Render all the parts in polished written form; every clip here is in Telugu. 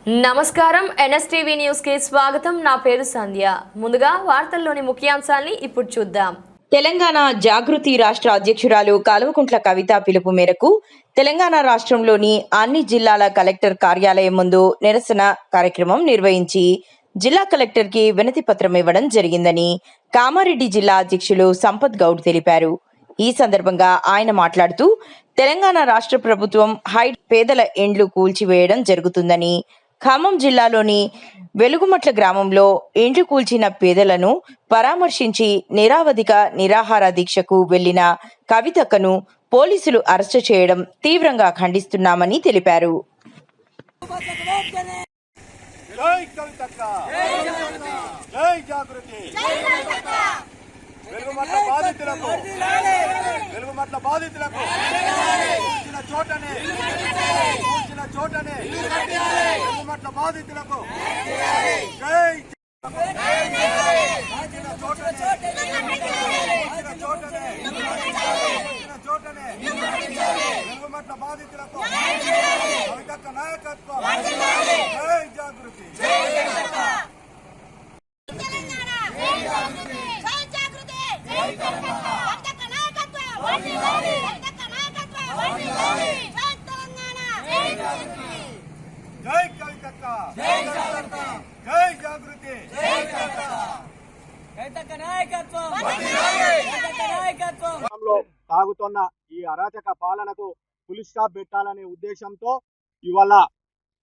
నమస్కారం ఎన్ఎస్టీవీ న్యూస్ కి స్వాగతం. నా పేరు సంధ్య. ముందుగా వార్తల్లోని ముఖ్యాంశాల్ని ఇప్పుడు చూద్దాం. తెలంగాణ జాగృతి రాష్ట్ర అధ్యక్షురాలు కల్వకుంట్ల కవిత పిలుపు మేరకు తెలంగాణ రాష్ట్రంలోని అన్ని జిల్లాల కలెక్టర్ కార్యాలయం ముందు నిరసన కార్యక్రమం నిర్వహించి జిల్లా కలెక్టర్కి వినతి పత్రం ఇవ్వడం జరిగిందని కామారెడ్డి జిల్లా అధ్యక్షులు సంపత్ గౌడ్ తెలిపారు. ఈ సందర్భంగా ఆయన మాట్లాడుతూ తెలంగాణ రాష్ట్ర ప్రభుత్వం పేదల ఇండ్లు కూల్చివేయడం జరుగుతుందని, ఖమ్మం జిల్లాలోని వెలుగుమట్ల గ్రామంలో ఇండ్లు కూల్చిన పేదలను పరామర్శించి నిరావధిక నిరాహార దీక్షకు వెళ్లిన కవితక్కను పోలీసులు అరెస్టు చేయడం తీవ్రంగా ఖండిస్తున్నామని తెలిపారు. చోటనే బాధితులకు వెలుగుమట్ల బాధితులకు కవితక్క నాయకత్వం, జై జాగృతి. జై కవితక్క, జై జాగృతి. సాగుతున్న ఈ అరాచక పాలనకు ఫుల్ స్టాప్ పెట్టాలనే ఉద్దేశంతో ఇవాళ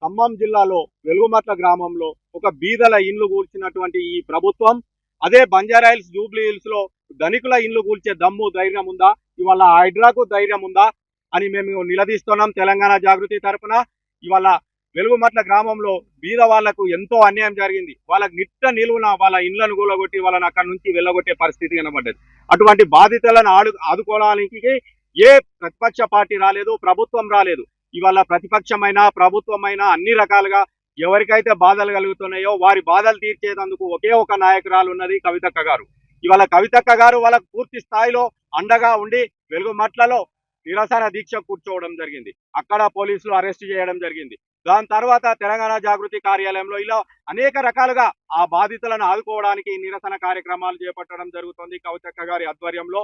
ఖమ్మం జిల్లాలో వెలుగుమట్ల గ్రామంలో ఒక బీదల ఇండ్లు కూల్చినటువంటి ఈ ప్రభుత్వం అదే బంజారాహిల్స్, జూబ్లీ హిల్స్ లో ధనికుల ఇండ్లు కూల్చే దమ్ము ధైర్యం ఉందా? ఇవాళ హైడ్రాకు ధైర్యం ఉందా అని మేము నిలదీస్తున్నాం. తెలంగాణ జాగృతి తరఫున ఇవాళ వెలుగుమట్ల గ్రామంలో బీద వాళ్లకు ఎంతో అన్యాయం జరిగింది. వాళ్ళకి నిట్ట నిలువున వాళ్ళ ఇండ్లను కూలగొట్టి వాళ్ళని అక్కడి నుంచి వెళ్ళగొట్టే పరిస్థితి కనబడ్డది. అటువంటి బాధితులను ఆదుకోవడానికి ఏ ప్రతిపక్ష పార్టీ రాలేదు, ప్రభుత్వం రాలేదు. ఇవాళ ప్రతిపక్షమైన ప్రభుత్వమైన అన్ని రకాలుగా ఎవరికైతే బాధలు కలుగుతున్నాయో వారి బాధలు తీర్చేందుకు ఒకే ఒక నాయకురాలు ఉన్నది, కవితక్క గారు. ఇవాళ కవితక్క గారు వాళ్ళకు పూర్తి స్థాయిలో అండగా ఉండి వెలుగుమట్లలో నిరసన దీక్ష కూర్చోవడం జరిగింది. అక్కడ పోలీసులు అరెస్ట్ చేయడం జరిగింది. దాని తర్వాత తెలంగాణ జాగృతి కార్యాలయంలో ఇలా అనేక రకాలుగా ఆ బాధితులను ఆదుకోవడానికి నిరసన కార్యక్రమాలు చేపట్టడం జరుగుతుంది కవితక్క గారి ఆధ్వర్యంలో.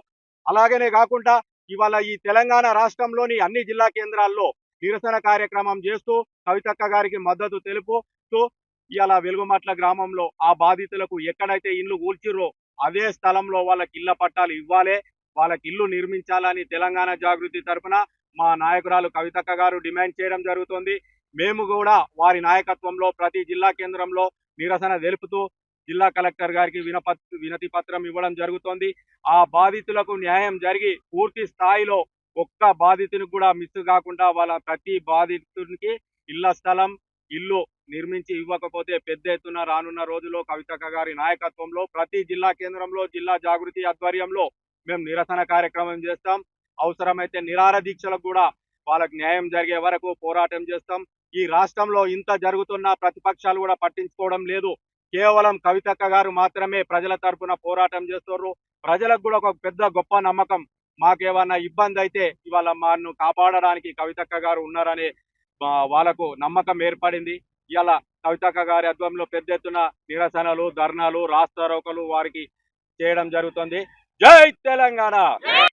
అలాగనే కాకుండా ఇవాళ ఈ తెలంగాణ రాష్ట్రంలోని అన్ని జిల్లా కేంద్రాల్లో నిరసన కార్యక్రమం చేస్తూ కవితక్క గారికి మద్దతు తెలుపుతూ ఇవాళ వెలుగుమట్ల గ్రామంలో ఆ బాధితులకు ఎక్కడైతే ఇల్లు కూల్చిర్రో అదే స్థలంలో వాళ్ళకి ఇళ్ల పట్టాలు ఇవ్వాలి, వాళ్ళకి ఇల్లు నిర్మించాలని తెలంగాణ జాగృతి తరఫున మా నాయకురాలు కవితక్క గారు డిమాండ్ చేయడం జరుగుతుంది. మేము కూడా వారి నాయకత్వంలో ప్రతి జిల్లా కేంద్రంలో నిరసన తెలుపుతూ జిల్లా కలెక్టర్ గారికి వినతి పత్రం ఇవ్వడం జరుగుతోంది. ఆ బాధితులకు న్యాయం జరిగి పూర్తి స్థాయిలో ఒక్క బాధితునికి కూడా మిస్ కాకుండా వాళ్ళ ప్రతి బాధితునికి ఇళ్ల స్థలం, ఇల్లు నిర్మించి ఇవ్వకపోతే పెద్ద ఎత్తున రానున్న రోజుల్లో కవితక్క గారి నాయకత్వంలో ప్రతి జిల్లా కేంద్రంలో జిల్లా జాగృతి ఆధ్వర్యంలో మేము నిరసన కార్యక్రమం చేస్తాం. అవసరమైతే నిరాహార దీక్షలకు కూడా వాళ్ళకి న్యాయం జరిగే వరకు పోరాటం చేస్తాం. ఈ రాష్ట్రంలో ఇంత జరుగుతున్న ప్రతిపక్షాలు కూడా పట్టించుకోవడం లేదు. కేవలం కవితక్క గారు మాత్రమే ప్రజల తరఫున పోరాటం చేస్తున్నారు. ప్రజలకు కూడా ఒక పెద్ద గొప్ప నమ్మకం, మాకేమన్నా ఇబ్బంది అయితే ఇవాళ మాను కాపాడడానికి కవితక్క గారు ఉన్నారనే వాళ్ళకు నమ్మకం ఏర్పడింది. ఇవాళ కవితక్క గారి ఆధ్వర్యంలో పెద్ద ఎత్తున నిరసనలు, ధర్నాలు, రాస్తారోకలు వారికి చేయడం జరుగుతుంది. జై తెలంగాణ.